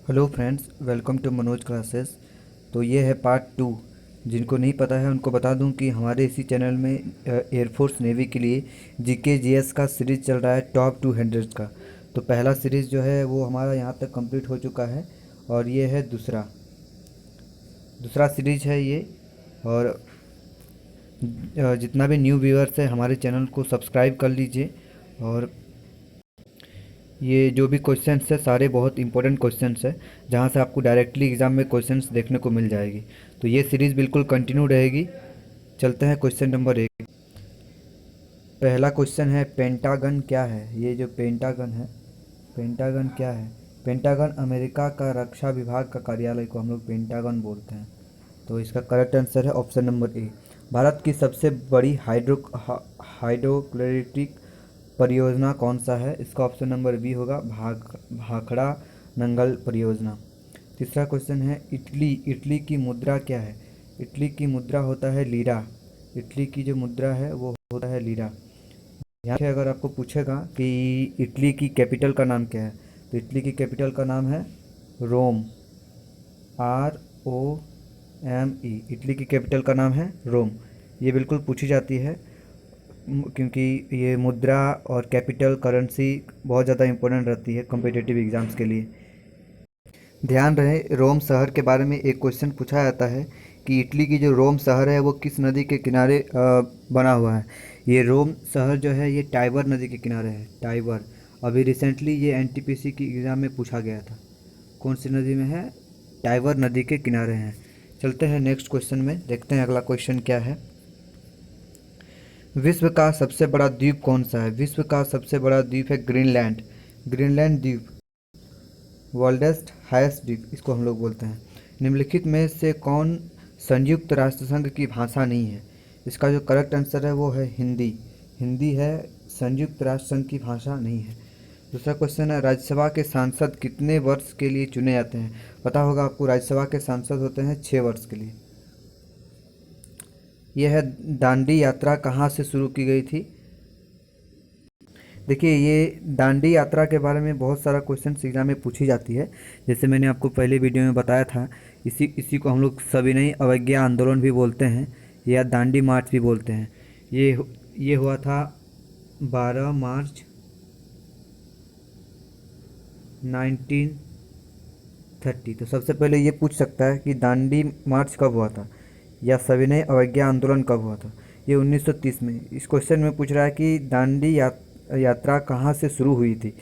Hello friends, welcome to Manoj classes. तो ये है पार्ट 2। जिनको नहीं पता है उनको बता दूं कि हमारे इसी चैनल में एयरफोर्स नेवी के लिए जीके जीएस का सीरीज़ चल रहा है टॉप 200 का। तो पहला सीरीज़ जो है वो हमारा यहाँ तक कंप्लीट हो चुका है और ये है दूसरा दूसरा सीरीज़ है ये। और जितना भी न्यू व्यूअर्स है हमारे चैनल को सब्सक्राइब कर लीजिए। और ये जो भी क्वेश्चंस है सारे बहुत इंपॉर्टेंट क्वेश्चंस है, जहाँ से आपको डायरेक्टली एग्ज़ाम में क्वेश्चंस देखने को मिल जाएगी। तो ये सीरीज़ बिल्कुल कंटिन्यू रहेगी। चलते हैं क्वेश्चन नंबर 1। पहला क्वेश्चन है पेंटागन क्या है। ये जो पेंटागन है, पेंटागन क्या है? पेंटागन अमेरिका का रक्षा विभाग का कार्यालय को हम लोग पेंटागन बोलते हैं। तो इसका करेक्ट आंसर है ऑप्शन नंबर ए। भारत की सबसे बड़ी हाइड्रोक्लोरिक परियोजना कौन सा है? इसका ऑप्शन नंबर बी होगा भाखड़ा नंगल परियोजना। तीसरा क्वेश्चन है इटली इटली की मुद्रा क्या है? इटली की मुद्रा होता है लीरा। इटली की जो मुद्रा है वो होता है लीरा। यहाँ से अगर आपको पूछेगा कि इटली की कैपिटल का नाम क्या है, तो इटली की कैपिटल का नाम है रोम। ROME। इटली की कैपिटल का नाम है रोम। ये बिल्कुल पूछी जाती है क्योंकि ये मुद्रा और कैपिटल करेंसी बहुत ज़्यादा इंपॉर्टेंट रहती है कॉम्पिटिटिव एग्ज़ाम्स के लिए। ध्यान रहे, रोम शहर के बारे में एक क्वेश्चन पूछा जाता है कि इटली की जो रोम शहर है वो किस नदी के किनारे बना हुआ है। ये रोम शहर जो है ये टाइबर नदी के किनारे है, टाइबर। अभी रिसेंटली ये एनटीपीसी की एग्ज़ाम में पूछा गया था। कौन सी नदी में है? टाइबर नदी के किनारे हैं। चलते हैं नेक्स्ट क्वेश्चन में, देखते हैं अगला क्वेश्चन क्या है। विश्व का सबसे बड़ा द्वीप कौन सा है? विश्व का सबसे बड़ा द्वीप है ग्रीनलैंड। ग्रीनलैंड द्वीप, वर्ल्डेस्ट हाईएस्ट द्वीप इसको हम लोग बोलते हैं। निम्नलिखित में से कौन संयुक्त राष्ट्र संघ की भाषा नहीं है? इसका जो करेक्ट आंसर है वो है हिंदी। हिंदी है, संयुक्त राष्ट्र संघ की भाषा नहीं है। दूसरा क्वेश्चन है राज्यसभा के सांसद कितने वर्ष के लिए चुने जाते हैं? पता होगा आपको, राज्यसभा के सांसद होते हैं 6 वर्ष के लिए। यह है दांडी यात्रा कहाँ से शुरू की गई थी? देखिए, ये दांडी यात्रा के बारे में बहुत सारा क्वेश्चन एग्जाम में पूछी जाती है। जैसे मैंने आपको पहले वीडियो में बताया था, इसी इसी को हम लोग सविनय अवज्ञा आंदोलन भी बोलते हैं या दांडी मार्च भी बोलते हैं। ये हुआ था 12 मार्च 1930। तो सबसे पहले ये पूछ सकता है कि दांडी मार्च कब हुआ था या सविनय अवज्ञा आंदोलन कब हुआ था। ये 1930 में। इस क्वेश्चन में पूछ रहा है कि दांडी यात्रा कहाँ से शुरू हुई थी।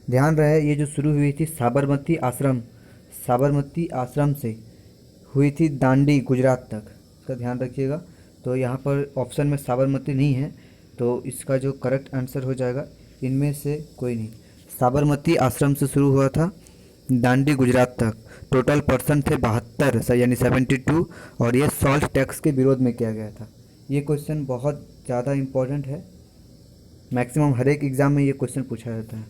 ध्यान रहे, ये जो शुरू हुई थी साबरमती आश्रम से हुई थी दांडी गुजरात तक। इसका ध्यान रखिएगा। तो यहाँ पर ऑप्शन में साबरमती नहीं है, तो इसका जो करेक्ट आंसर हो जाएगा इनमें से कोई नहीं। साबरमती आश्रम से शुरू हुआ था दांडी गुजरात तक। टोटल पर्सन थे 72 यानी 72। और ये सॉल्ट टैक्स के विरोध में किया गया था। ये क्वेश्चन बहुत ज़्यादा इम्पोर्टेंट है, मैक्सिमम हर एक एग्ज़ाम में ये क्वेश्चन पूछा जाता है।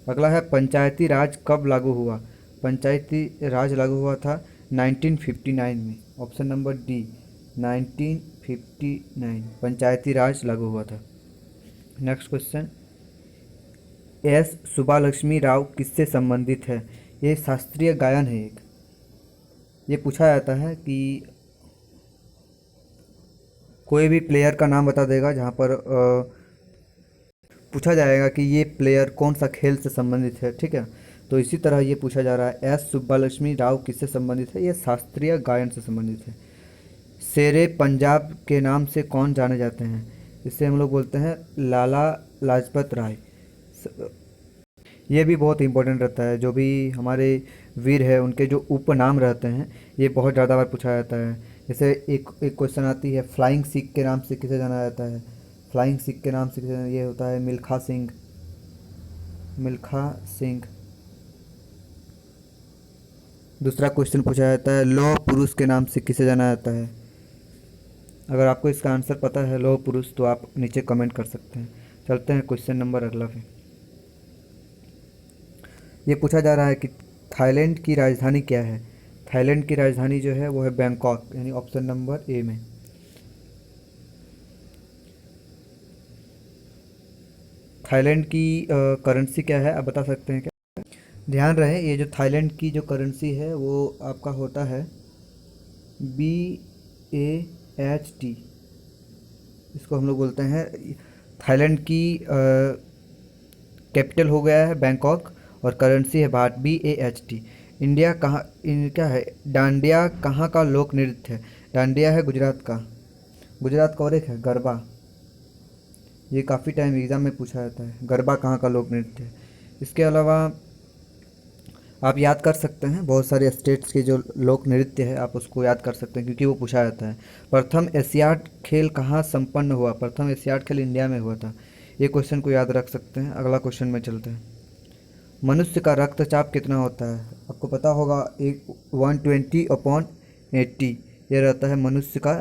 अगला है पंचायती राज कब लागू हुआ? पंचायती राज लागू हुआ था 1959 में। ऑप्शन नंबर डी, 1959 पंचायती राज लागू हुआ था। नेक्स्ट क्वेश्चन, एस सुब्बालक्ष्मी राव किससे संबंधित है? ये शास्त्रीय गायन है एक। ये पूछा जाता है कि कोई भी प्लेयर का नाम बता देगा, जहाँ पर पूछा जाएगा कि ये प्लेयर कौन सा खेल से संबंधित है, ठीक है। तो इसी तरह ये पूछा जा रहा है एस सुब्बालक्ष्मी राव किससे संबंधित है? ये शास्त्रीय गायन से संबंधित है। शेरे पंजाब के नाम से कौन जाने जाते हैं? इसे हम लोग बोलते हैं लाला लाजपत राय। ये भी बहुत इंपॉर्टेंट रहता है, जो भी हमारे वीर है उनके जो उपनाम रहते हैं ये बहुत ज़्यादा बार पूछा जाता है। जैसे एक एक क्वेश्चन आती है, फ्लाइंग सिख के नाम से किसे जाना जाता है? फ्लाइंग सिख के नाम से ये होता है मिल्खा सिंह। मिल्खा सिंह। दूसरा क्वेश्चन पूछा जाता है लौह पुरुष के नाम से किसे जाना जाता है? अगर आपको इसका आंसर पता है लौह पुरुष तो आप नीचे कमेंट कर सकते हैं। चलते हैं क्वेश्चन नंबर अगला पे। ये पूछा जा रहा है कि थाईलैंड की राजधानी क्या है? थाईलैंड की राजधानी जो है वो है बैंकॉक, यानी ऑप्शन नंबर ए में। थाईलैंड की करेंसी क्या है, आप बता सकते हैं क्या? ध्यान रहे ये जो थाईलैंड की जो करेंसी है वो आपका होता है BAHT। इसको हम लोग बोलते हैं, थाईलैंड की कैपिटल हो गया है बैंकॉक और करेंसी है बाट, BAHT। इंडिया कहाँ क्या है, डांडिया कहाँ का लोक नृत्य है? डांडिया है गुजरात का, गुजरात का। और एक है गरबा, ये काफ़ी टाइम एग्ज़ाम में पूछा जाता है, गरबा कहाँ का लोक नृत्य है। इसके अलावा आप याद कर सकते हैं बहुत सारे स्टेट्स के जो लोक नृत्य है, आप उसको याद कर सकते हैं क्योंकि वो पूछा जाता है। प्रथम एशियाड खेल कहाँ संपन्न हुआ? प्रथम एशियाड खेल इंडिया में हुआ था, ये क्वेश्चन को याद रख सकते हैं। अगला क्वेश्चन में चलते हैं। मनुष्य का रक्तचाप कितना होता है? आपको पता होगा, एक 120/80 ये रहता है मनुष्य का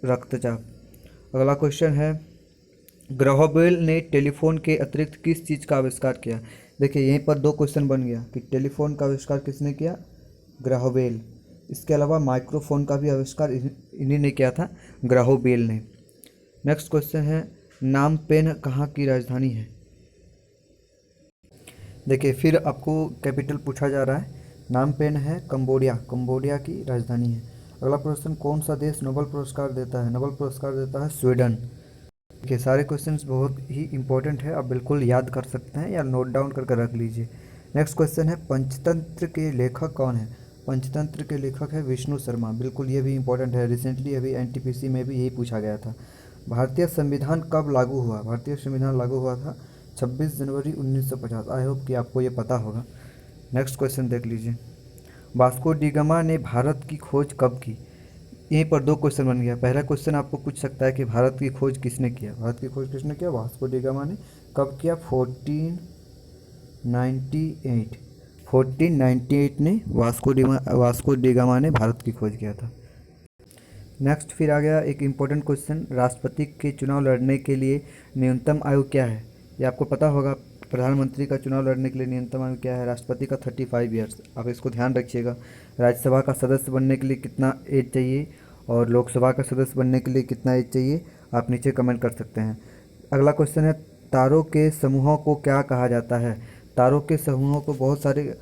रक्तचाप। अगला क्वेश्चन है, ग्रहोबेल ने टेलीफोन के अतिरिक्त किस चीज़ का आविष्कार किया? देखिए यहीं पर दो क्वेश्चन बन गया कि टेलीफोन का आविष्कार किसने किया? ग्रहोबेल। इसके अलावा माइक्रोफोन का भी आविष्कार इन्हीं ने किया था, ग्रहोबेल ने। नेक्स्ट क्वेश्चन है, नामपेन कहाँ की राजधानी है? देखिए फिर आपको कैपिटल पूछा जा रहा है, नामपेन है कंबोडिया, कंबोडिया की राजधानी है। अगला प्रश्न, कौन सा देश नोबेल पुरस्कार देता है? नोबेल पुरस्कार देता है स्वीडन। देखिए सारे क्वेश्चंस बहुत ही इंपॉर्टेंट है, आप बिल्कुल याद कर सकते हैं या नोट डाउन करके रख लीजिए। नेक्स्ट क्वेश्चन है, पंचतंत्र के लेखक कौन है? पंचतंत्र के लेखक है विष्णु शर्मा, बिल्कुल ये भी इंपॉर्टेंट है, रिसेंटली अभी NTPC में भी यही पूछा गया था। भारतीय संविधान कब लागू हुआ? भारतीय संविधान लागू हुआ था 26 जनवरी 1950। आई होप कि आपको ये पता होगा। नेक्स्ट क्वेश्चन देख लीजिए, वास्को डी गामा ने भारत की खोज कब की? यहीं पर दो क्वेश्चन बन गया। पहला क्वेश्चन आपको पूछ सकता है कि भारत की खोज किसने किया? भारत की खोज किसने किया? वास्को डी गामा ने। कब किया? 1498। 1498 ने वास्को डी गामा ने भारत की खोज किया था। नेक्स्ट फिर आ गया एक इम्पोर्टेंट क्वेश्चन, राष्ट्रपति के चुनाव लड़ने के लिए न्यूनतम आयु क्या है? ये आपको पता होगा, प्रधानमंत्री का चुनाव लड़ने के लिए न्यूनतम आयु क्या है? राष्ट्रपति का 35 ईयर्स। आप इसको ध्यान रखिएगा। राज्यसभा का सदस्य बनने के लिए कितना एज चाहिए और लोकसभा का सदस्य बनने के लिए कितना एज चाहिए, आप नीचे कमेंट कर सकते हैं। अगला क्वेश्चन है, तारों के समूहों को क्या कहा जाता है? तारों के समूहों को बहुत सारे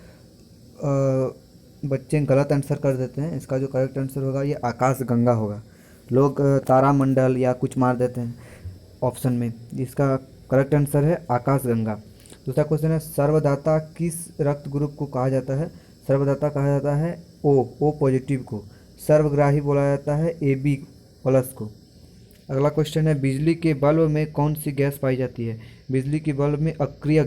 बच्चे गलत आंसर कर देते हैं। इसका जो करेक्ट आंसर होगा ये आकाश गंगा होगा। लोग तारामंडल या कुछ मार देते हैं ऑप्शन में, इसका करेक्ट आंसर है आकाश गंगा। दूसरा क्वेश्चन है, सर्वदाता किस रक्त ग्रुप को कहा जाता है? सर्वदाता कहा जाता है ओ पॉजिटिव को। सर्वग्राही बोला जाता है AB प्लस को। अगला क्वेश्चन है, बिजली के बल्ब में कौन सी गैस पाई जाती है? बिजली के बल्ब में अक्रिय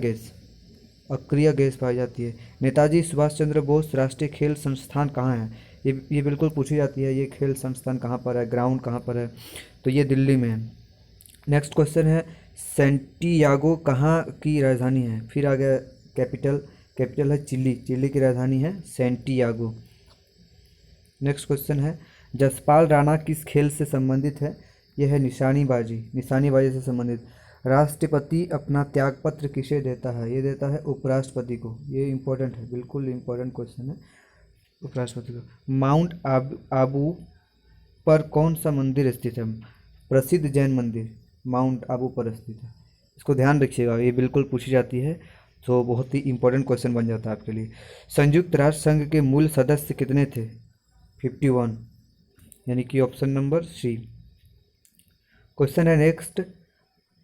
गैस पाई जाती है। नेताजी सुभाष चंद्र बोस राष्ट्रीय खेल संस्थान कहाँ है? ये बिल्कुल पूछी जाती है, ये खेल संस्थान कहाँ पर है, ग्राउंड कहाँ पर है? तो ये दिल्ली में है। नेक्स्ट क्वेश्चन है, सैंटियागो कहाँ की राजधानी है? फिर आ गया कैपिटल है चिली की राजधानी है सैंटियागो। नेक्स्ट क्वेश्चन है, जसपाल राणा किस खेल से संबंधित है? यह है निशानेबाजी से संबंधित। राष्ट्रपति अपना त्यागपत्र किसे देता है? ये देता है उपराष्ट्रपति को। ये इंपॉर्टेंट है, बिल्कुल इंपॉर्टेंट क्वेश्चन है, उपराष्ट्रपति को। माउंट आबू पर कौन सा मंदिर स्थित है? प्रसिद्ध जैन मंदिर माउंट आबू पर स्थित है। इसको ध्यान रखिएगा, ये बिल्कुल पूछी जाती है, तो बहुत ही इंपॉर्टेंट क्वेश्चन बन जाता है आपके लिए। संयुक्त राष्ट्र संघ के मूल सदस्य कितने थे? 51, यानी कि ऑप्शन नंबर C। क्वेश्चन है नेक्स्ट,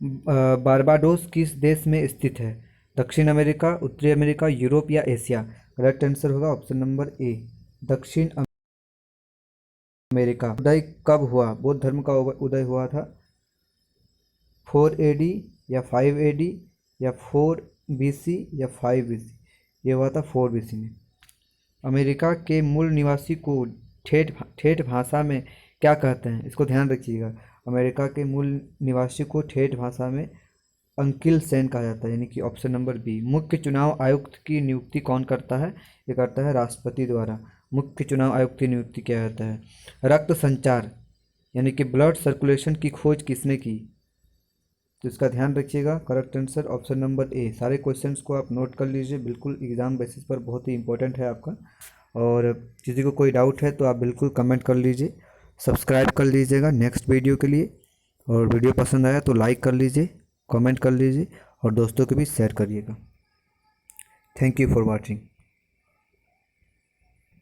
बारबाडोस किस देश में स्थित है? दक्षिण अमेरिका, उत्तरी अमेरिका, यूरोप या एशिया? करेक्ट आंसर होगा ऑप्शन नंबर A, दक्षिण अमेरिका। उदय कब हुआ? बौद्ध धर्म का उदय हुआ था 4 AD या 5 AD या 4 BC या 5 BC? ये हुआ था 4 BC में। अमेरिका के मूल निवासी को ठेठ भाषा में क्या कहते हैं? इसको ध्यान रखिएगा। अमेरिका के मूल निवासी को ठेठ भाषा में अंकिल सेन कहा जाता है, यानी कि ऑप्शन नंबर B। मुख्य चुनाव आयुक्त की नियुक्ति कौन करता है? ये करता है राष्ट्रपति द्वारा। मुख्य चुनाव आयुक्त की नियुक्ति क्या होता है? रक्त संचार यानी कि ब्लड सर्कुलेशन की खोज किसने की? तो इसका ध्यान रखिएगा, correct answer option number A। सारे क्वेश्चंस को आप नोट कर लीजिए, बिल्कुल एग्ज़ाम बेसिस पर बहुत ही इंपॉर्टेंट है आपका। और किसी को कोई डाउट है तो आप बिल्कुल कमेंट कर लीजिए, सब्सक्राइब कर लीजिएगा नेक्स्ट वीडियो के लिए। और वीडियो पसंद आया तो लाइक कर लीजिए, कमेंट कर लीजिए और दोस्तों को भी शेयर करिएगा। Thank you for watching.